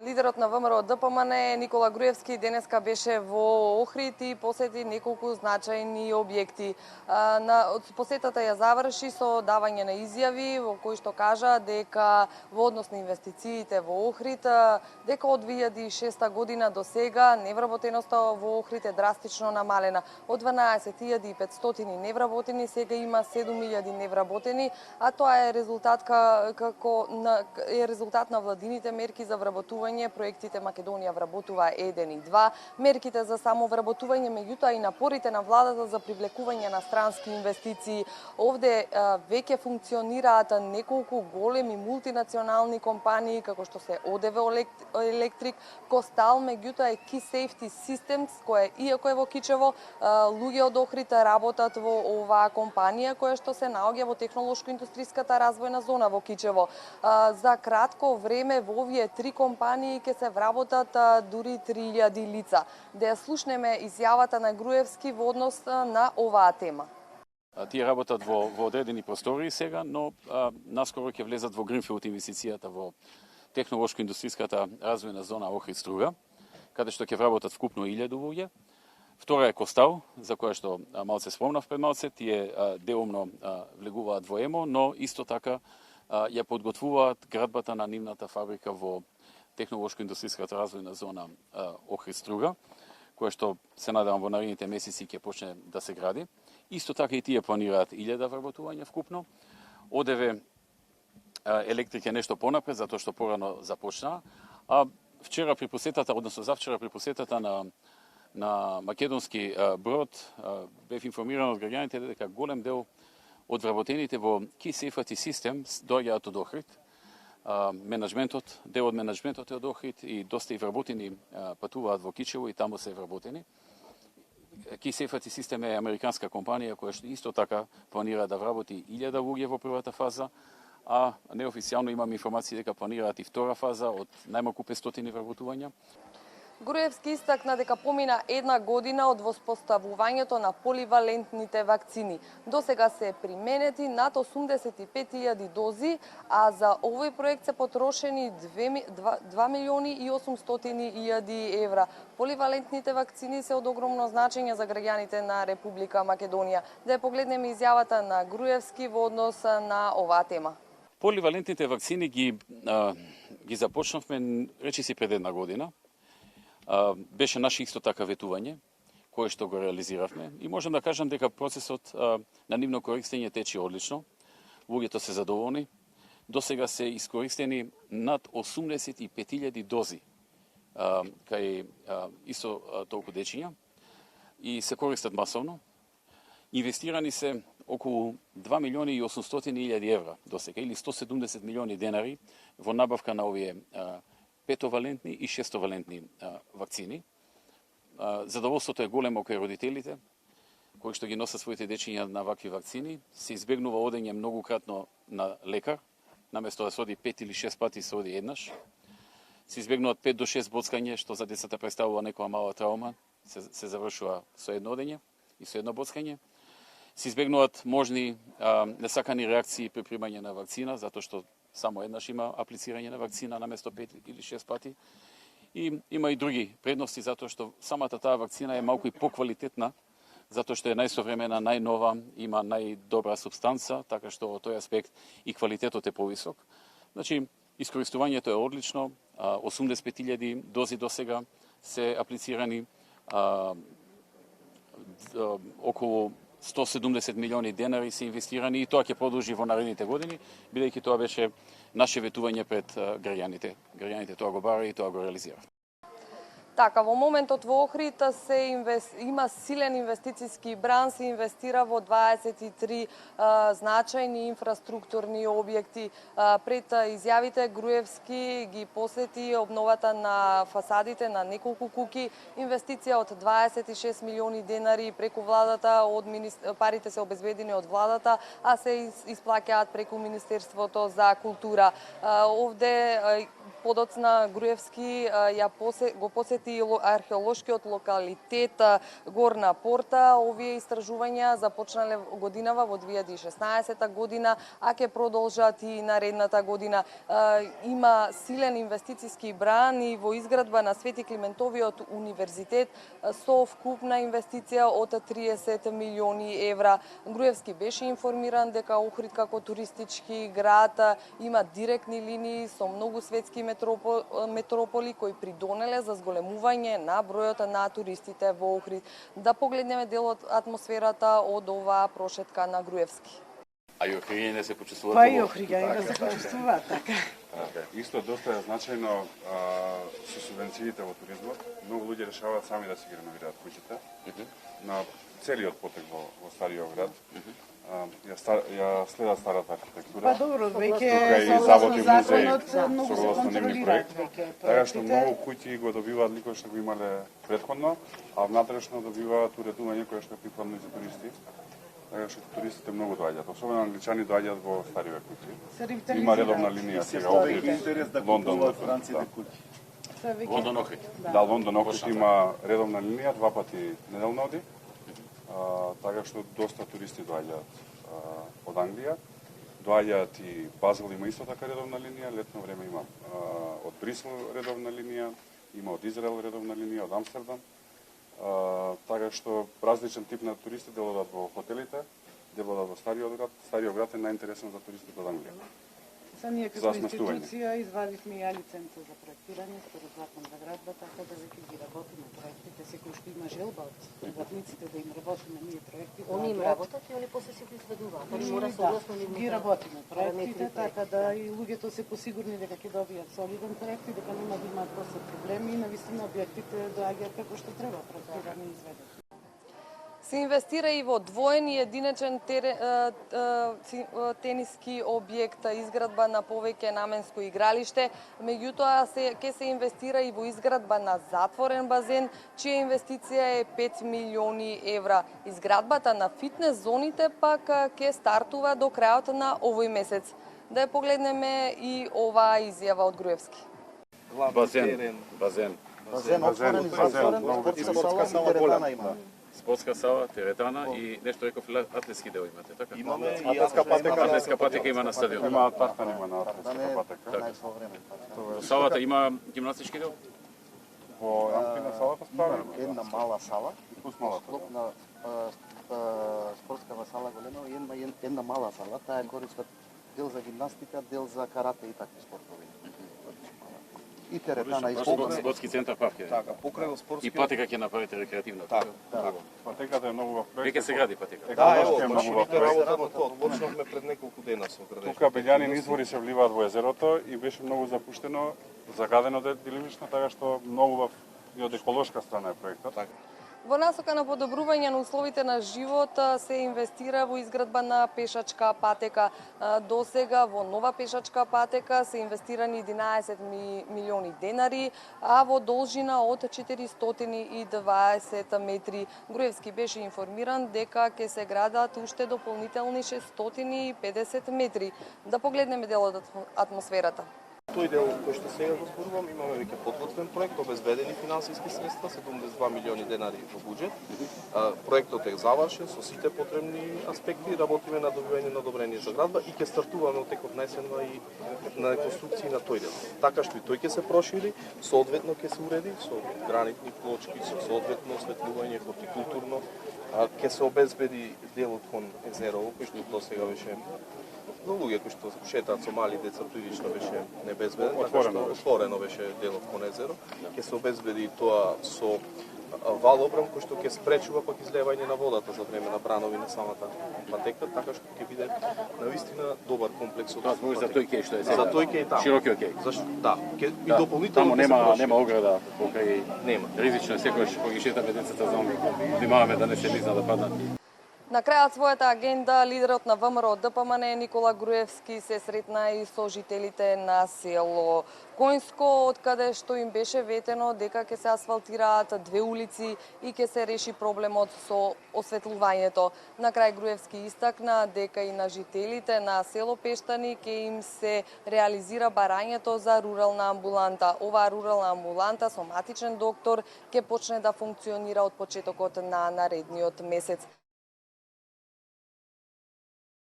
Лидерот на ВМРО ДПМН Никола Груевски денеска беше во Охрид и посети неколку значајни објекти. Од посетата ја заврши со давање на изјави во кои што кажа дека во однос на инвестициите во Охрид, дека од 2006 година до сега невработеноста во Охрид е драстично намалена. Од 12.500 невработени сега има 7.000 невработени, а тоа е резултат на владините мерки за вработување, проектите Македонија вработува 1 и 2, мерките за самовработување, меѓутоа и напорите на владата за привлекување на странски инвестиции. Овде веќе функционираат неколку големи мултинационални компании, како што се ОДВ Електрик, Костал, меѓутоа и Key Safety Systems, која иако е во Кичево, луѓе од Охрид работат во оваа компанија, која што се наоѓа во технолошко-индустријската развојна зона во Кичево. За кратко време во овие три компании ќе се вработат дури 3000 лица. Да ја слушнеме изјавата на Груевски во однос на оваа тема. Тие работат во одредени простори сега, но наскоро ќе влезат во гринфилд инвестицијата во технолошко-индустријската развојна зона Охрид Струга, каде што ќе вработат вкупно 1000 луѓе. Втора е Костал, за која што малце спомнав пред малце, тие делумно влегуваат во ЕМО, но исто така ја подготвуваат градбата на нивната фабрика во технолошко-индустријската развојна зона Охрид Струга, која што се надевам во наредните месеци ќе почне да се гради. Исто така и тие планираат 1000 вработувања вкупно. ОДВ Електрик е нешто понапред, затоа што порано започнаа. А вчера при посетата, односно завчера при посетата на македонски брод, бев информиран од граѓаните дека голем дел од вработените во Key Safety Systems доаѓаат од Охрид. Дел од менаџментот е од Охрид и доста и вработени патуваат во Кичево и таму се вработени. Key Safety System е американска компанија која што исто така планира да вработи 1000 луѓе во првата фаза, а неофицијално имам информации дека планираат и втора фаза од најмалку 500 вработувања. Груевски истакна дека помина 1 година од воспоставувањето на поливалентните вакцини. До сега се применети над 85.000 дози, а за овој проект се потрошени 2.800.000 евра. Поливалентните вакцини се од огромно значење за граѓаните на Република Македонија. Да ја погледнеме изјавата на Груевски во однос на оваа тема. Поливалентните вакцини ги започнавме речиси пред 1 година. Беше наше исто така ветување, кое што го реализиравме и можам да кажам дека процесот на нивно користење тече одлично. Луѓето се задоволни. До сега се искористени над 85.000 дози кај исто толку дечиња и се користат масовно. Инвестирани се околу 2.800.000 евра до сега или 170 милиони денари во набавка на овие 5-валентни и 6-валентни вакцини. Задоволството е големо кај родителите, кои што ги носат своите дечиња на вакви вакцини. Се избегнува одење многократно на лекар, наместо да се оди 5 или 6 пати се оди еднаш. Се избегнуваат 5 до 6 боцкање, што за децата представува некоја мала травма, се завршува со едно одење и со едно боцкање. Се избегнуваат можни несакани реакции при примање на вакцина, затоа што само еднаш има аплицирање на вакцина наместо 5 или 6 пати. И има и други предности, затоа што самата таа вакцина е малку и поквалитетна, затоа што е најсовремена, најнова, има најдобра субстанца, така што во тој аспект и квалитетот е повисок. Значи, искористувањето е одлично, 85.000 дози до сега се аплицирани, околу 170 милиони денари се инвестирани и тоа ќе продолжи во наредните години, бидејќи тоа беше наше ветување пред граѓаните. Граѓаните тоа го бара и тоа го реализира. Така, во моментот во Охрид има силен инвестициски бран, се инвестира во 23 значајни инфраструктурни објекти. Пред изјавите Груевски ги посети обновата на фасадите на неколку куќи, инвестиција од 26 милиони денари преку владата, парите се обезбедени од владата, а се исплаќаат преку Министерството за култура. Овде подоцна Груевски го посети археолошкиот локалитет Горна Порта. Овие истражувања започнале годинава во 2016 година, а ќе продолжат и наредната година. Има силен инвестициски бран и во изградба на Свети Климентовиот универзитет со вкупна инвестиција од 30 милиони евра. Груевски беше информиран дека Охрид како туристички град има директни линии со многу светски метрополи кои придонеле за зголемување на бројот на туристите во Охрид. Да погледнеме дел од атмосферата од оваа прошетка на Груевски. А и охриѓање се почувствуваат? Па и охриѓање се почувствуваат, така. Исто доста е значајно со субвенциите во туризмот. Многу луѓе решаваат сами да си ги реновираат куќите на целиот потек во Стариот град. Ја следат старата архитектура. Па добро, веќе тука и завод и музеј согласно нивни проект. Така што многу куќи го добиваат лико што го имале претходно, а внатрешно добиваат уредување кое што е прикладно и за туристи. Така што туристите многу доаѓаат, особено англичани доаѓаат во стариве куќи. Има редовна линија сега Охрид, Лондон, Лондон Охрид. Да, Лондон Охрид има редовна линија, 2 пати неделно оди. Така што доста туристи доаѓаат од Англија. Доаѓаат и Базел има исто така редовна линија, летно време има од Брисел редовна линија, има од Израел редовна линија, од Амстердам. Така што различен тип на туристи делуваат во хотелите, делуваат во Стариот град. Стариот град е најинтересен за туристите од Англија. Са ние како институција извадивме ја лиценца за проектирање според закон за градба, така да веќе ги работиме проектите, секој што има желба од работниците да им работиме ние проекти. Они им работат и они после се ги изведуваат. Они мора согласно нивните. Ги работиме проектите, така да и луѓето се посигурни дека ќе добијат солиден проект и дека нема да имаат после проблеми и навистина објектите доаѓаат како што треба проектирани и изведени. Се инвестира и во двоен и единечен тениски објект, изградба на повеќе наменско игралиште, меѓутоа ќе се инвестира и во изградба на затворен базен, чија инвестиција е 5 милиони евра. Изградбата на фитнес зоните пак ќе стартува до крајот на овој месец. Да ја погледнеме и оваа изјава од Груевски. Базен, спортска сала голема има. спортска сала, теретана и нешто реков атлетски дел имате, така? Имаме и атлетска патека има на стадион. Има тартан има на атлетската патека. Во салата има гимнастички дел? Во рамките на салата справено. една мала сала, Плюс малата. склоп на спортскава сала голема, има една мала сала, таа користат дел за гимнастика, дел за карате и такви спортови. И теретана и Спортски центар парк е. Така, покрај спортски. И патека ќе направите рекреативна. Така, така. Патеката е многу во проект. Веќе се гради патека. Да, ево, Еколошки е многу во машините проект. работат на тоа. Почнавме пред неколку дена со градежите. Тука бељани извори се вливаат во езерото и беше многу запуштено, загадено делимично, така што многу и од еколошка страна е проектот. Така. Во насока на подобрување на условите на живот се инвестира во изградба на пешачка патека. До сега во нова пешачка патека се инвестирани 11 милиони денари, а во должина од 420 метри. Груевски беше информиран дека ќе се градат уште дополнителни 650 метри. Да погледнеме дел од атмосферата. Тој дел кој што сега го зборувам, имаме веќе подготвен проект, обезбедени финансиски средства, 72 милиони денари во буџет. Проектот е завршен со сите потребни аспекти, работиме на добивање на одобрение за градба и ќе стартуваме од текот најсенва и на реконструкција на тој дел. Така што и тој ќе се прошири, соодветно ќе се уреди со гранитни плочки, со соодветно осветлување хортикултурно, ќе се обезбеди делот кон езерово, кој што до сега беше луѓе кои што шетаат со мали деца прилично беше небезбеден, така што отворено беше делот кон езеро. Ќе се обезбеди тоа со валобран кој што ќе спречува пак излевање на водата за време на бранови на самата патека, така што ќе биде навистина добар комплекс од Тоа збори за тој кеј што е сега. За тој кеј таму. Широки кеј. Зашто? Да, ќе и дополнително Таму ќе се прошири. нема ограда покрај. Нема. Ризично е секогаш кога ги шетаме децата за внимаваме да не се лизна да паднат. На крајот својата агенда, лидерот на ВМРО ДПМН Никола Груевски се сретна и со жителите на село Коњско, откаде што им беше ветено дека ќе се асфалтираат 2 улици и ќе се реши проблемот со осветлувањето. На крај Груевски истакна дека и на жителите на село Пештани ќе им се реализира барањето за рурална амбуланта. Оваа рурална амбуланта со матичен доктор ќе почне да функционира од почетокот на наредниот месец.